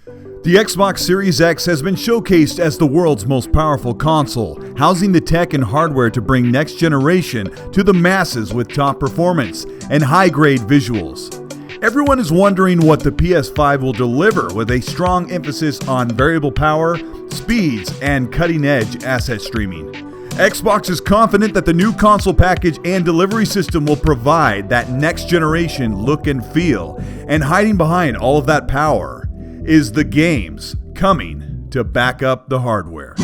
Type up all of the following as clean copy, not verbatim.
The Xbox Series X has been showcased as the world's most powerful console, housing the tech and hardware to bring next generation to the masses with top performance and high-grade visuals. Everyone is wondering what the PS5 will deliver, with a strong emphasis on variable power, speeds, and cutting-edge asset streaming. Xbox is confident that the new console package and delivery system will provide that next-generation look and feel, and hiding behind all of that power is the games coming to back up the hardware.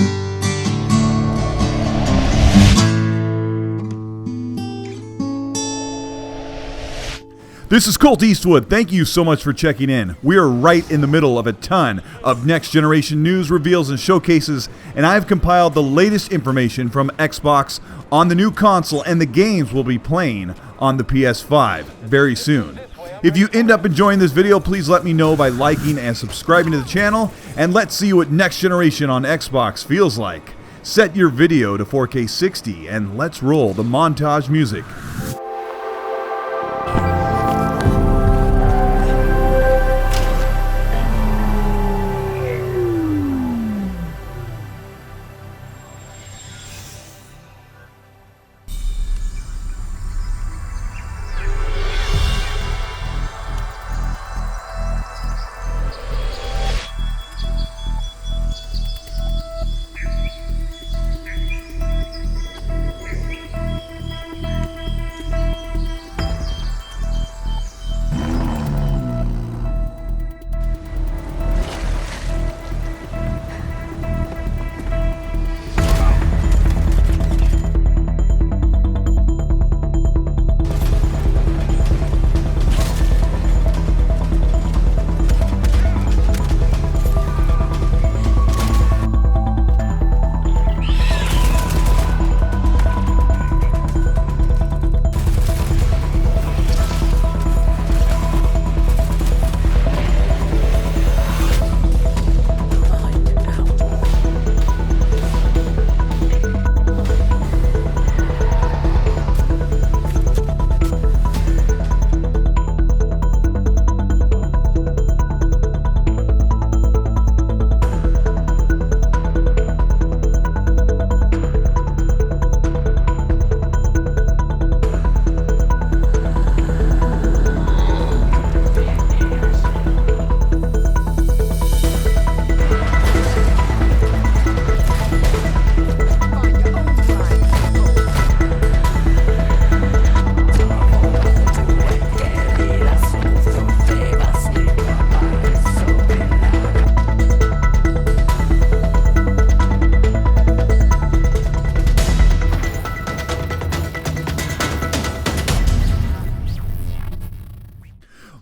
This is Colteastwood. Thank you so much for checking in. We are right in the middle of a ton of next generation news, reveals, and showcases, and I've compiled the latest information from Xbox on the new console and the games we'll be playing on the PS5 very soon. If you end up enjoying this video, please let me know by liking and subscribing to the channel, and let's see what next generation on Xbox feels like. Set your video to 4K 60 and let's roll the montage music.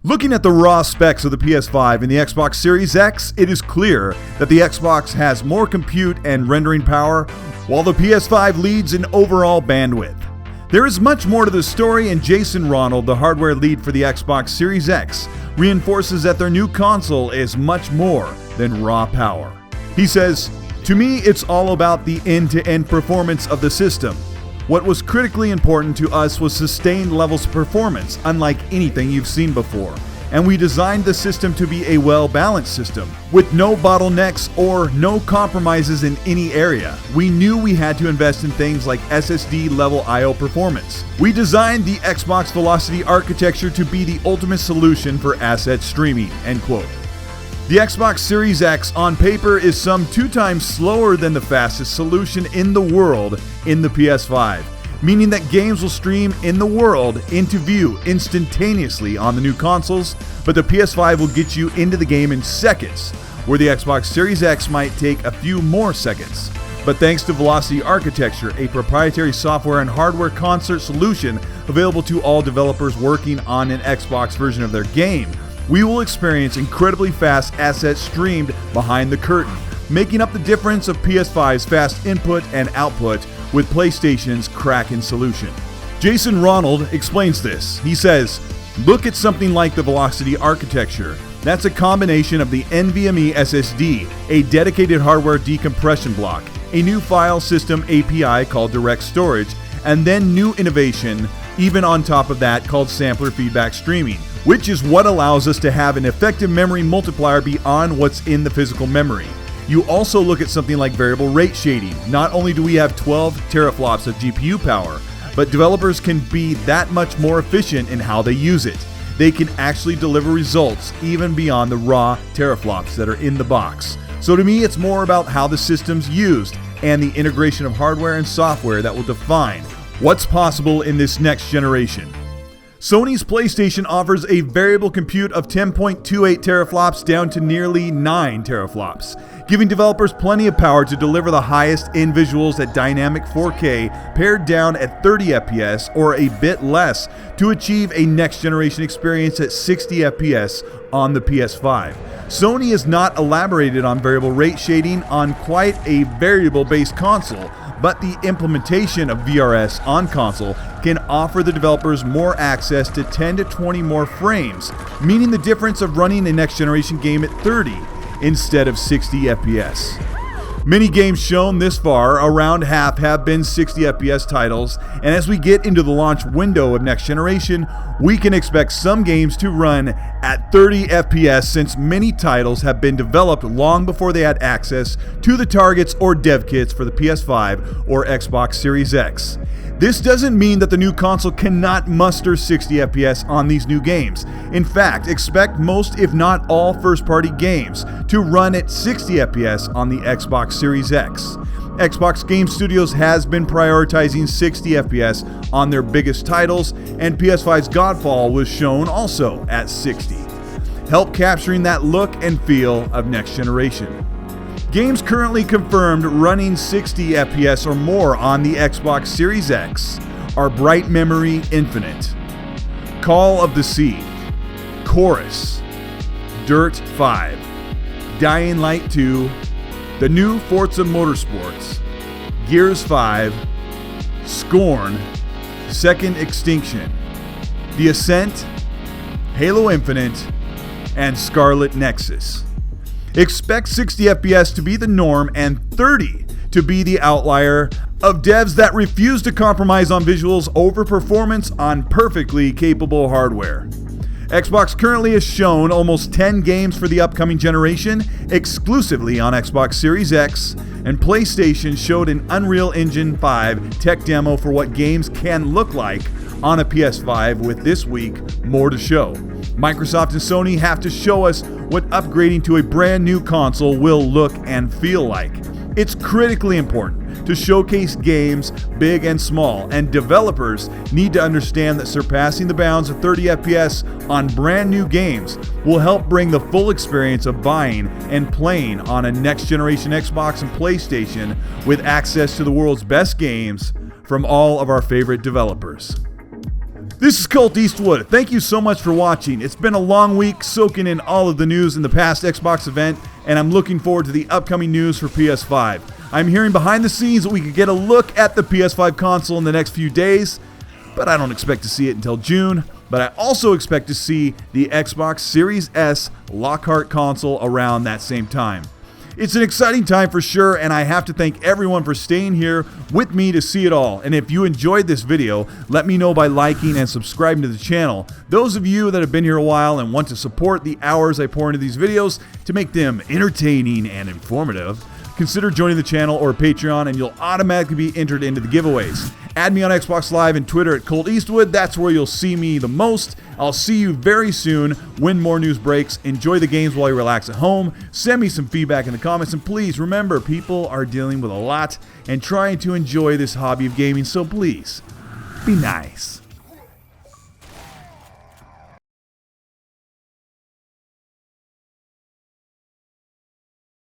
Looking at the raw specs of the PS5 and the Xbox Series X, it is clear that the Xbox has more compute and rendering power, while the PS5 leads in overall bandwidth. There is much more to the story, and Jason Ronald, the hardware lead for the Xbox Series X, reinforces that their new console is much more than raw power. He says, "To me, it's all about the end-to-end performance of the system. What was critically important to us was sustained levels of performance, unlike anything you've seen before. And we designed the system to be a well-balanced system, with no bottlenecks or no compromises in any area. We knew we had to invest in things like SSD-level I/O performance. We designed the Xbox Velocity architecture to be the ultimate solution for asset streaming." End quote. The Xbox Series X on paper is some 2 times slower than the fastest solution in the world in the PS5, meaning that games will stream in the world into view instantaneously on the new consoles, but the PS5 will get you into the game in seconds, where the Xbox Series X might take a few more seconds. But thanks to Velocity Architecture, a proprietary software and hardware concert solution available to all developers working on an Xbox version of their game, we will experience incredibly fast assets streamed behind the curtain, making up the difference of PS5's fast input and output with PlayStation's Kraken solution. Jason Ronald explains this. He says, "Look at something like the Velocity architecture. That's a combination of the NVMe SSD, a dedicated hardware decompression block, a new file system API called Direct Storage, and then new innovation even on top of that called sampler feedback streaming, which is what allows us to have an effective memory multiplier beyond what's in the physical memory. You also look at something like variable rate shading. Not only do we have 12 teraflops of GPU power, but developers can be that much more efficient in how they use it. They can actually deliver results even beyond the raw teraflops that are in the box. So to me, it's more about how the system's used and the integration of hardware and software that will define what's possible in this next generation. Sony's PlayStation offers a variable compute of 10.28 teraflops down to nearly 9 teraflops, giving developers plenty of power to deliver the highest end visuals at dynamic 4K pared down at 30 FPS or a bit less to achieve a next generation experience at 60 FPS on the PS5. Sony has not elaborated on variable rate shading on quite a variable-based console, but the implementation of VRS on console can offer the developers more access to 10 to 20 more frames, meaning the difference of running a next generation game at 30 instead of 60 FPS. Many games shown this far, around half, have been 60 FPS titles, and as we get into the launch window of next generation, we can expect some games to run at 30 FPS since many titles have been developed long before they had access to the targets or dev kits for the PS5 or Xbox Series X. This doesn't mean that the new console cannot muster 60 FPS on these new games. In fact, expect most, if not all, first-party games to run at 60 FPS on the Xbox Series X. Xbox Game Studios has been prioritizing 60 FPS on their biggest titles, and PS5's Godfall was shown also at 60. Help capturing that look and feel of next generation. Games currently confirmed running 60 FPS or more on the Xbox Series X are Bright Memory Infinite, Call of the Sea, Chorus, Dirt 5, Dying Light 2, the new Forza Motorsports, Gears 5, Scorn, Second Extinction, The Ascent, Halo Infinite, and Scarlett Nexus. Expect 60 FPS to be the norm and 30 to be the outlier of devs that refuse to compromise on visuals over performance on perfectly capable hardware. Xbox currently has shown almost 10 games for the upcoming generation exclusively on Xbox Series X, and PlayStation showed an Unreal Engine 5 tech demo for what games can look like on a PS5, with this week more to show. Microsoft and Sony have to show us what upgrading to a brand new console will look and feel like. It's critically important to showcase games big and small, and developers need to understand that surpassing the bounds of 30 FPS on brand new games will help bring the full experience of buying and playing on a next generation Xbox and PlayStation with access to the world's best games from all of our favorite developers. This is Colteastwood. Thank you so much for watching. It's been a long week soaking in all of the news in the past Xbox event, and I'm looking forward to the upcoming news for PS5. I'm hearing behind the scenes that we could get a look at the PS5 console in the next few days, but I don't expect to see it until June. But I also expect to see the Xbox Series S Lockhart console around that same time. It's an exciting time for sure, and I have to thank everyone for staying here with me to see it all. And if you enjoyed this video, let me know by liking and subscribing to the channel. Those of you that have been here a while and want to support the hours I pour into these videos to make them entertaining and informative, consider joining the channel or Patreon, and you'll automatically be entered into the giveaways. Add me on Xbox Live and Twitter at Colteastwood. That's where you'll see me the most. I'll see you very soon when more news breaks. Enjoy the games while you relax at home. Send me some feedback in the comments. And please remember, people are dealing with a lot and trying to enjoy this hobby of gaming. So please, be nice.